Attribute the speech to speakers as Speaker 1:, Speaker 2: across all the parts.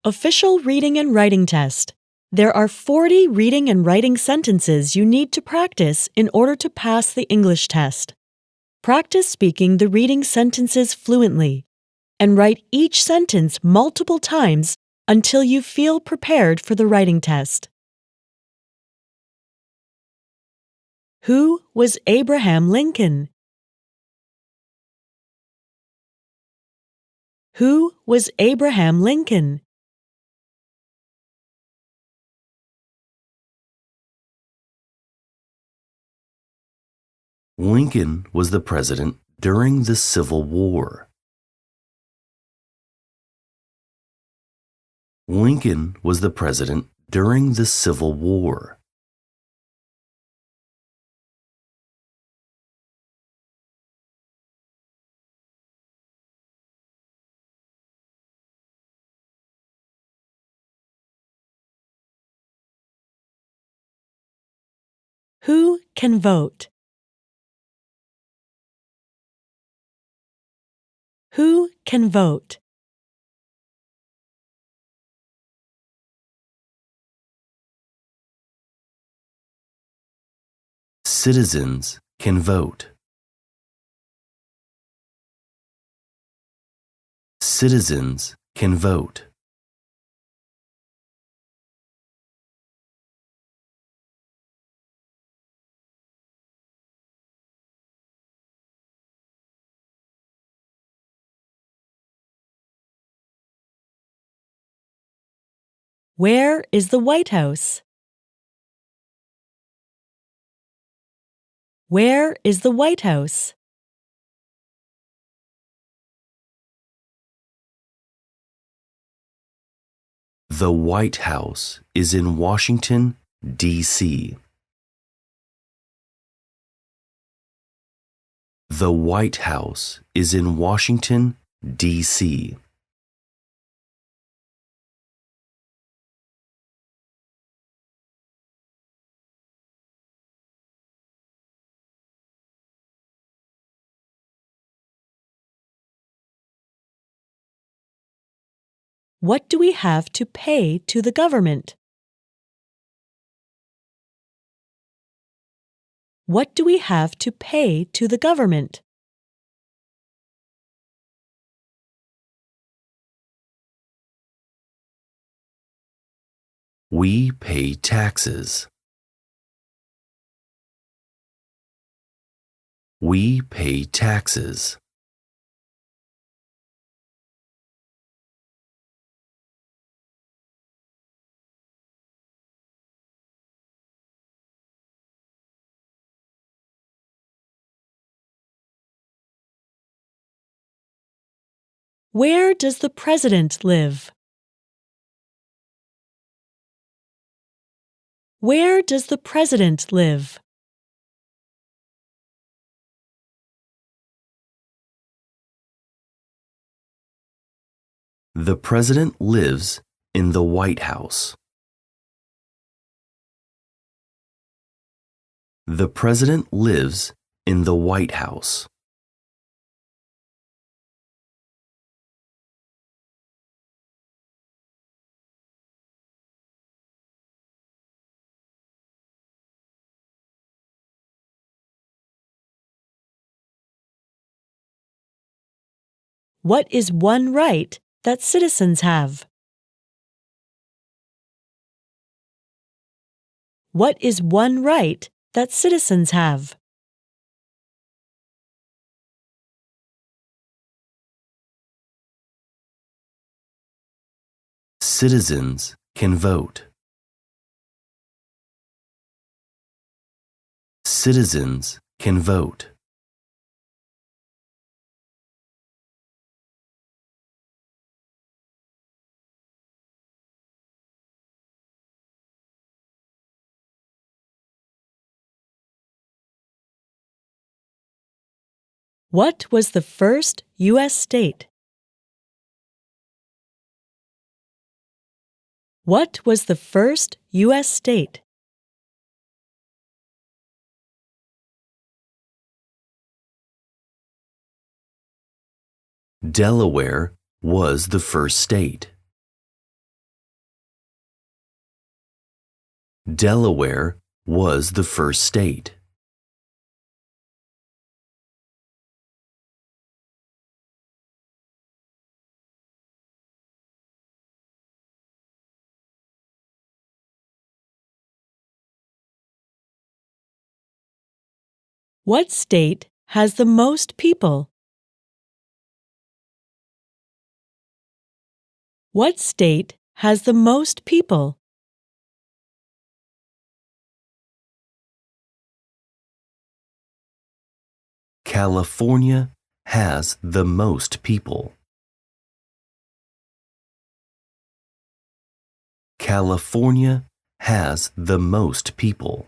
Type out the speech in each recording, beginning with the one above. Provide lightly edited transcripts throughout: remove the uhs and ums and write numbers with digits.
Speaker 1: Official Reading and Writing Test. There are 40 reading and writing sentences you need to practice in order to pass the English test. Practice speaking the reading sentences fluently and write each sentence multiple times until you feel prepared for the writing test. Who was Abraham Lincoln? Who was Abraham Lincoln?
Speaker 2: Lincoln was the president during the Civil War. Lincoln was the president during the Civil War.
Speaker 1: Who can vote? Who can vote?
Speaker 2: Citizens can vote. Citizens can vote.
Speaker 1: Where is the White House? Where is the White House?
Speaker 2: The White House is in Washington, D.C. The White House is in Washington, D.C.
Speaker 1: What do we have to pay to the government? What do we have to pay to the government?
Speaker 2: We pay taxes. We pay taxes.
Speaker 1: Where does the president live? Where does the president live?
Speaker 2: The president lives in the White House. The president lives in the White House.
Speaker 1: What is one right that citizens have? What is one right that citizens have?
Speaker 2: Citizens can vote. Citizens can vote.
Speaker 1: What was the first U.S. state? What was the first U.S. state?
Speaker 2: Delaware was the first state. Delaware was the first state.
Speaker 1: What state has the most people? What state has the most people?
Speaker 2: California has the most people. California has the most people.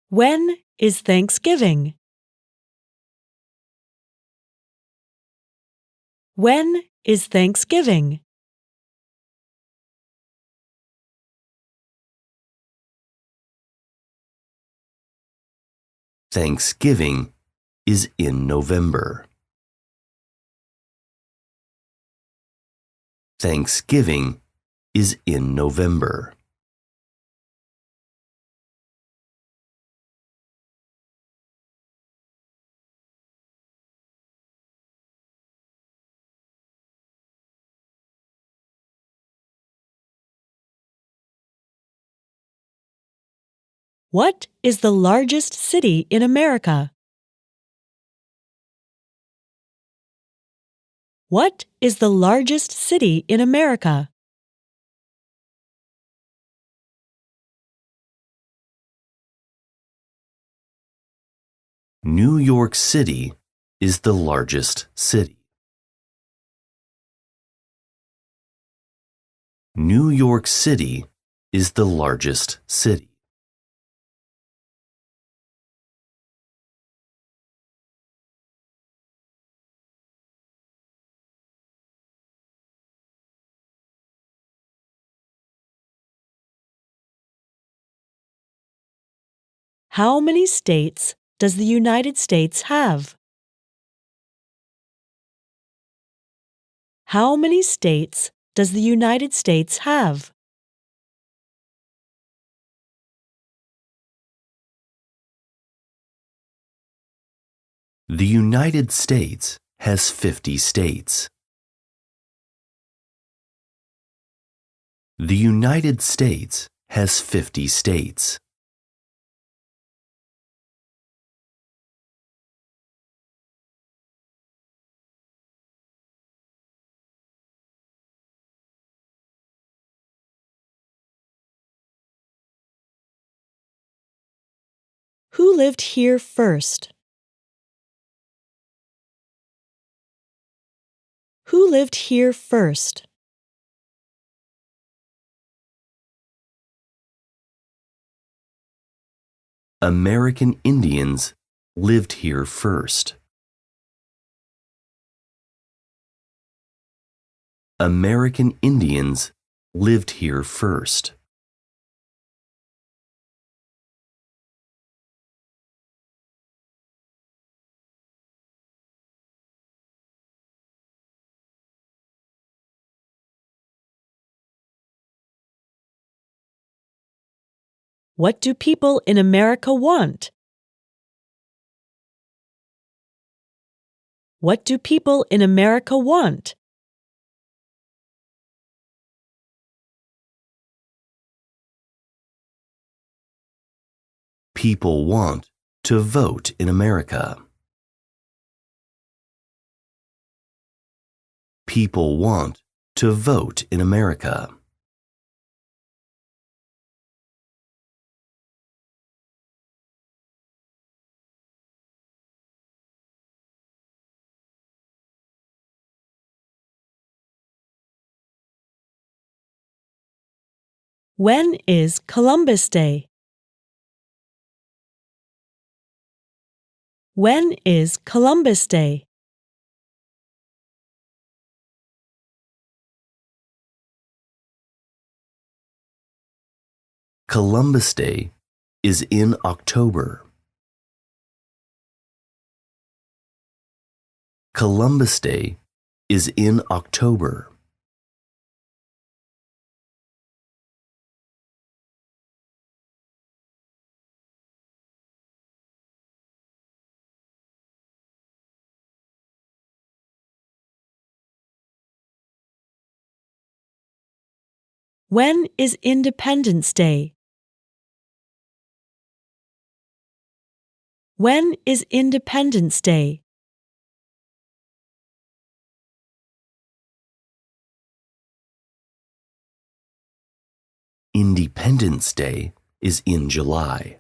Speaker 1: When is Thanksgiving? When is Thanksgiving?
Speaker 2: Thanksgiving is in November. Thanksgiving is in November.
Speaker 1: What is the largest city in America? What is the largest city in America?
Speaker 2: New York City is the largest city. New York City is the largest city.
Speaker 1: How many states does the United States have? How many states does the United States have?
Speaker 2: The United States has 50 states. The United States has 50 states.
Speaker 1: Who lived here first? Who lived here first?
Speaker 2: American Indians lived here first. American Indians lived here first.
Speaker 1: What do people in America want? What do people in America want?
Speaker 2: People want to vote in America. People want to vote in America.
Speaker 1: When is Columbus Day? When is Columbus Day?
Speaker 2: Columbus Day is in October. Columbus Day is in October.
Speaker 1: When is Independence Day? When is Independence Day?
Speaker 2: Independence Day is in July.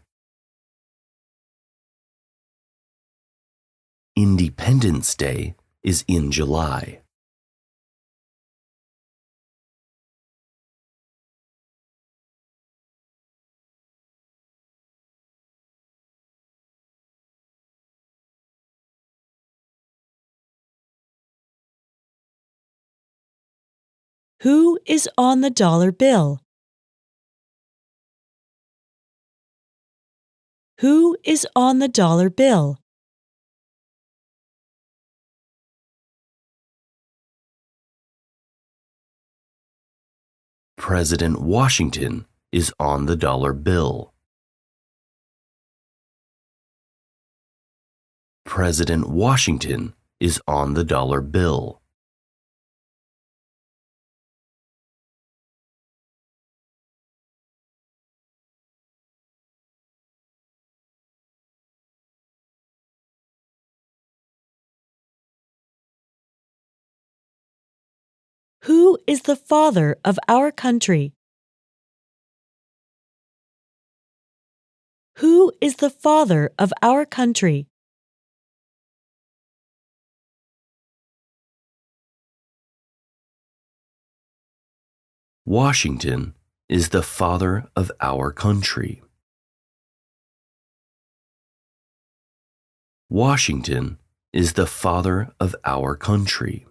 Speaker 2: Independence Day is in July.
Speaker 1: Who is on the dollar bill? Who is on the dollar bill?
Speaker 2: President Washington is on the dollar bill. President Washington is on the dollar bill.
Speaker 1: Who is the father of our country? Who is the father of our country?
Speaker 2: Washington is the father of our country. Washington is the father of our country.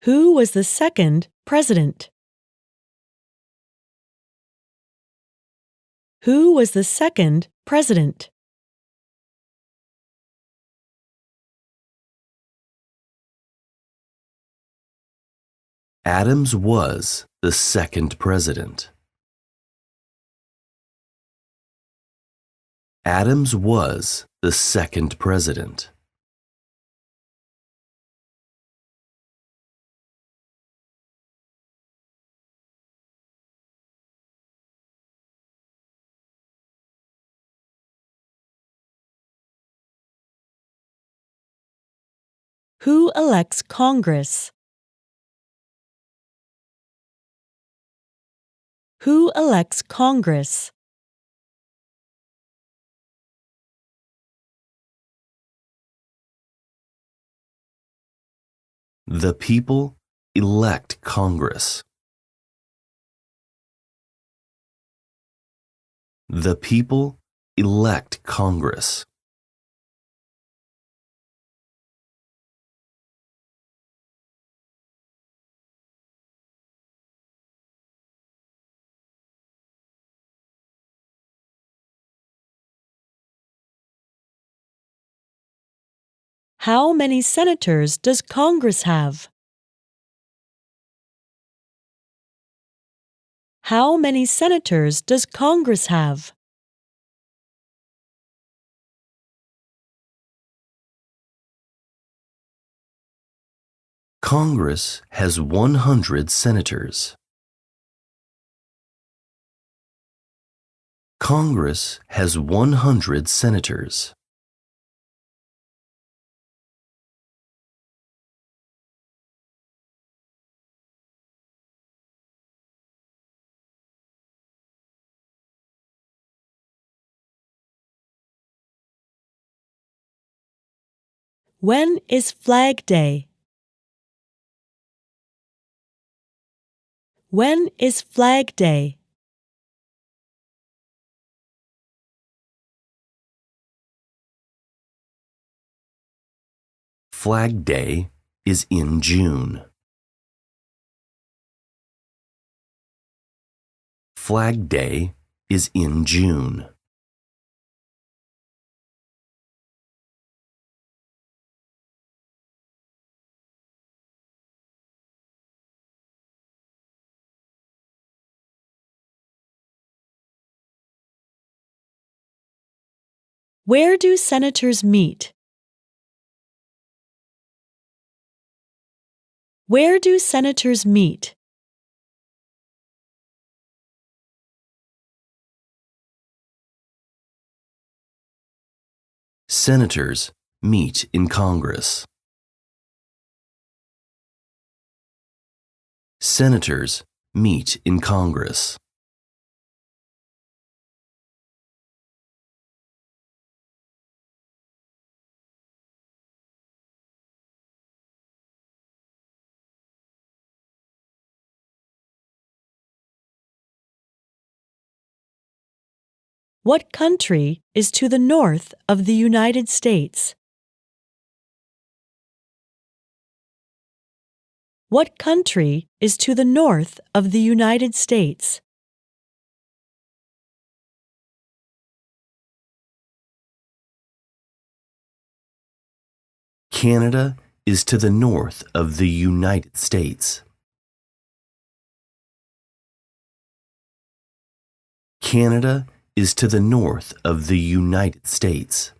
Speaker 1: Who was the second president? Who was the second president?
Speaker 2: Adams was the second president. Adams was the second president.
Speaker 1: Who elects Congress? Who elects Congress?
Speaker 2: The people elect Congress. The people elect Congress.
Speaker 1: How many senators does Congress have? How many senators does Congress have?
Speaker 2: Congress has 100 senators. Congress has 100 senators.
Speaker 1: When is Flag Day? When is Flag Day?
Speaker 2: Flag Day is in June. Flag Day is in June.
Speaker 1: Where do senators meet? Where do senators meet?
Speaker 2: Senators meet in Congress. Senators meet in Congress.
Speaker 1: What country is to the north of the United States? What country is to the north of the United States?
Speaker 2: Canada is to the north of the United States. Canada is to the north of the United States.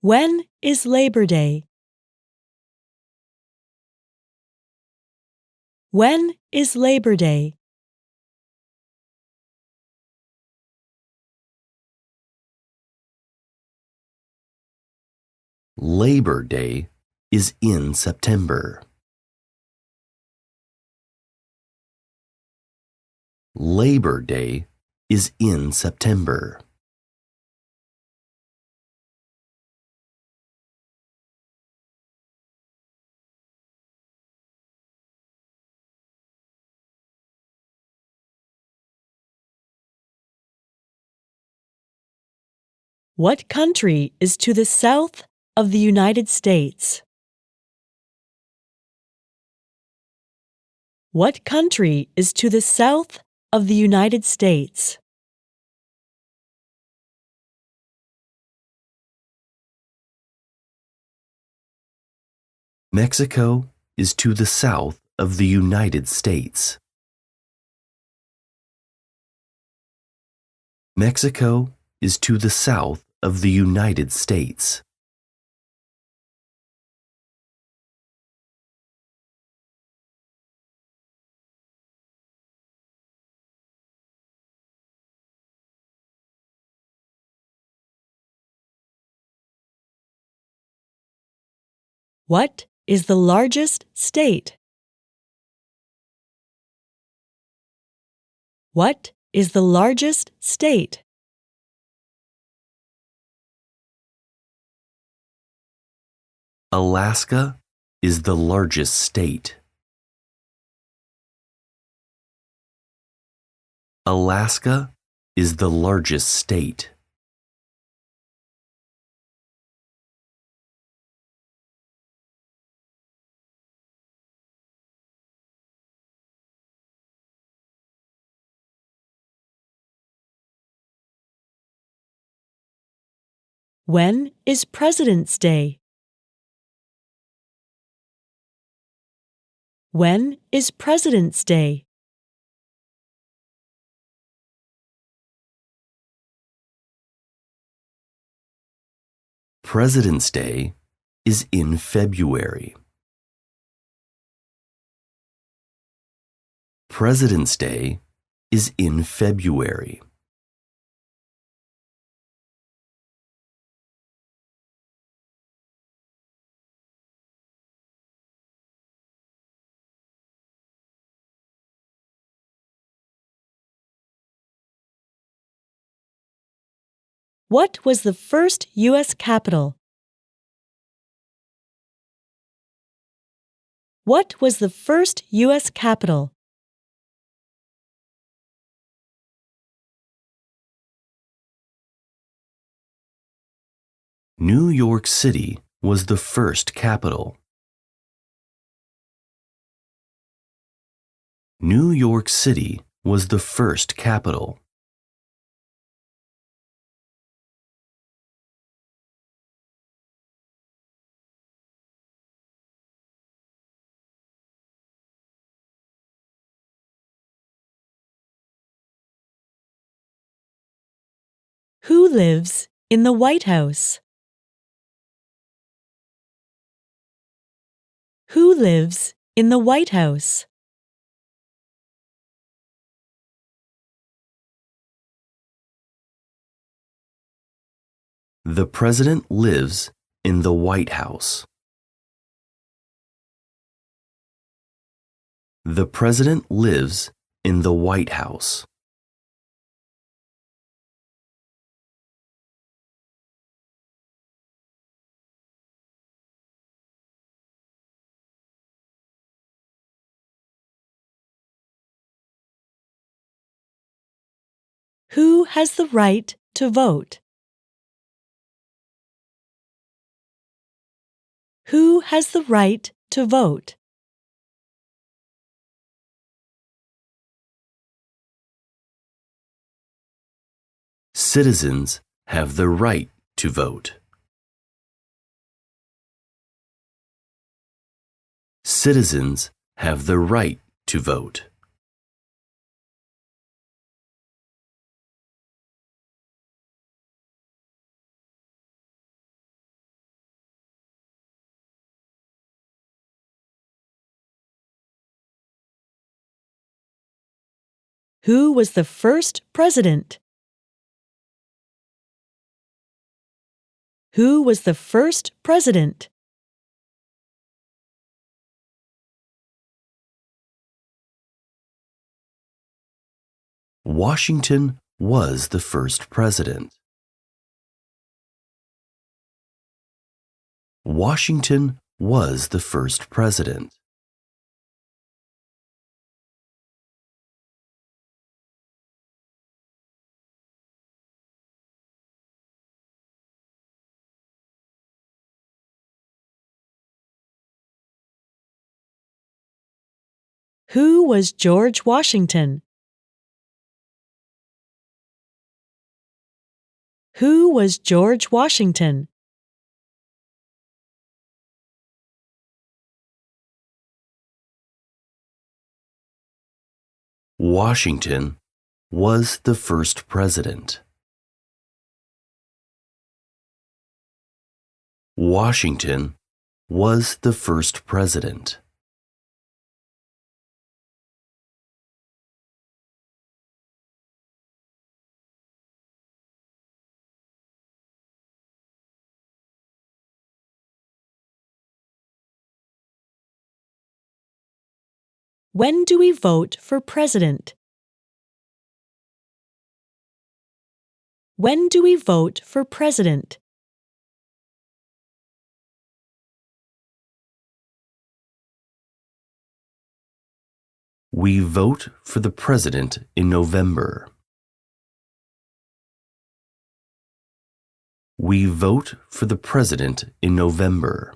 Speaker 1: When is Labor Day? When is Labor Day?
Speaker 2: Labor Day is in September. Labor Day is in September.
Speaker 1: What country is to the south of the United States? What country is to the south of the United States?
Speaker 2: Mexico is to the south of the United States. Mexico is to the south of the United States.
Speaker 1: What is the largest state? What is the largest state?
Speaker 2: Alaska is the largest state. Alaska is the largest state.
Speaker 1: When is President's Day? When is President's Day?
Speaker 2: President's Day is in February. President's Day is in February.
Speaker 1: What was the first U.S. capital? What was the first U.S. capital?
Speaker 2: New York City was the first capital. New York City was the first capital.
Speaker 1: Who lives in the White House? Who lives in the White House?
Speaker 2: The president lives in the White House. The president lives in the White House.
Speaker 1: Who has the right to vote? Who has the right to vote?
Speaker 2: Citizens have the right to vote. Citizens have the right to vote.
Speaker 1: Who was the first president? Who was the first president?
Speaker 2: Washington was the first president. Washington was the first president.
Speaker 1: Who was George Washington? Who was George Washington?
Speaker 2: Washington was the first president. Washington was the first president.
Speaker 1: When do we vote for president? When do we vote for president?
Speaker 2: We vote for the president in November. We vote for the president in November.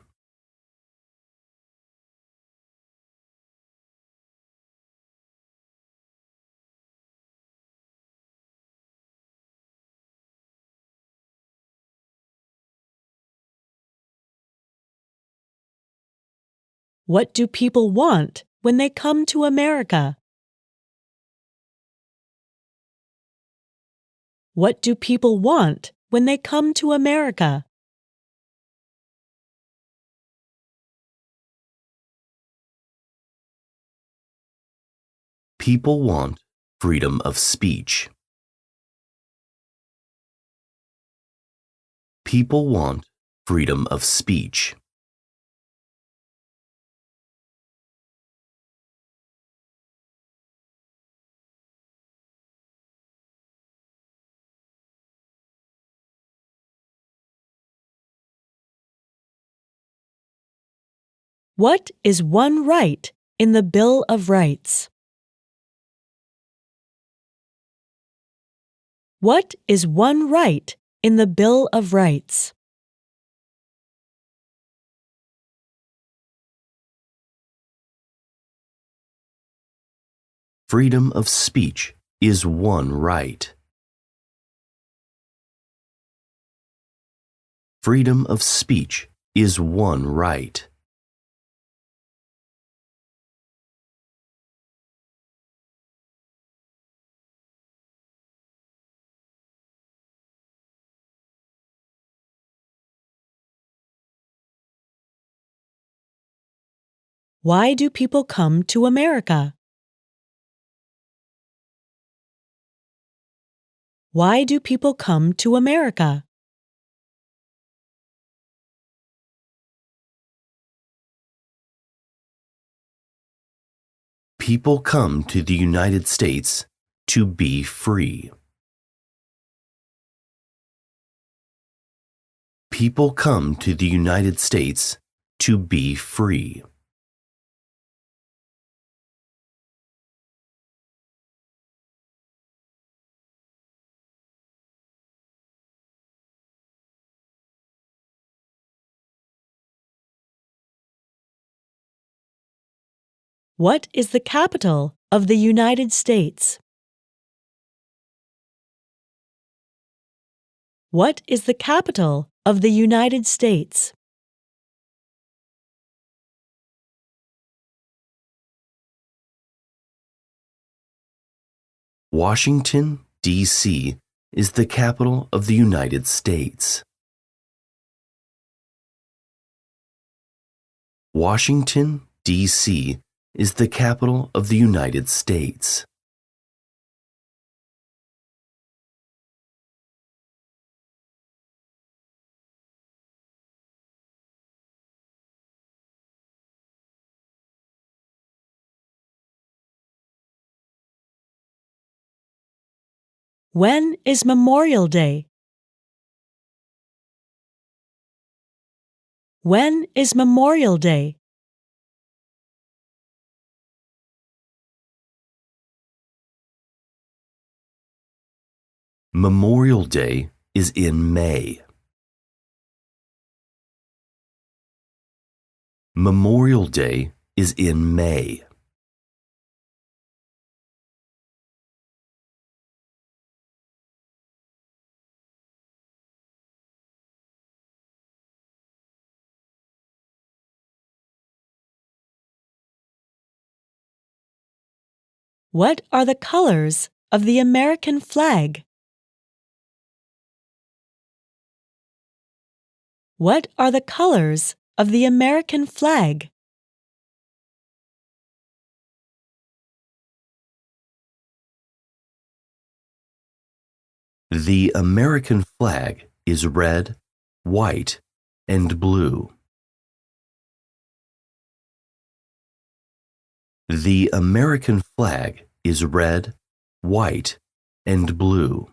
Speaker 1: What do people want when they come to America? What do people want when they come to America?
Speaker 2: People want freedom of speech. People want freedom of speech.
Speaker 1: What is one right in the Bill of Rights? What is one right in the Bill of Rights?
Speaker 2: Freedom of speech is one right. Freedom of speech is one right.
Speaker 1: Why do people come to America? Why do people come to America?
Speaker 2: People come to the United States to be free. People come to the United States to be free.
Speaker 1: What is the capital of the United States? What is the capital of the United States?
Speaker 2: Washington, D.C. is the capital of the United States. Washington, D.C. is the capital of the United States.
Speaker 1: When is Memorial Day? When is Memorial Day?
Speaker 2: Memorial Day is in May. Memorial Day is in May.
Speaker 1: What are the colors of the American flag? What are the colors of the American flag?
Speaker 2: The American flag is red, white, and blue. The American flag is red, white, and blue.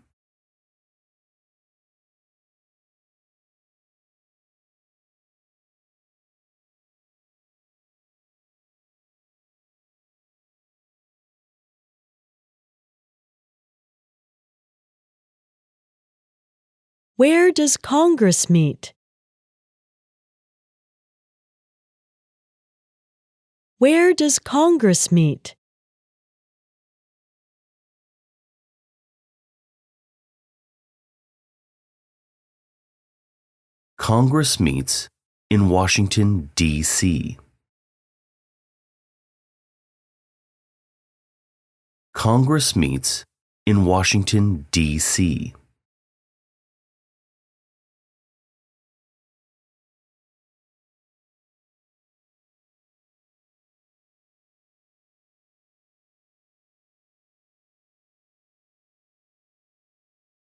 Speaker 1: Where does Congress meet? Where does Congress meet?
Speaker 2: Congress meets in Washington, D.C. Congress meets in Washington, D.C.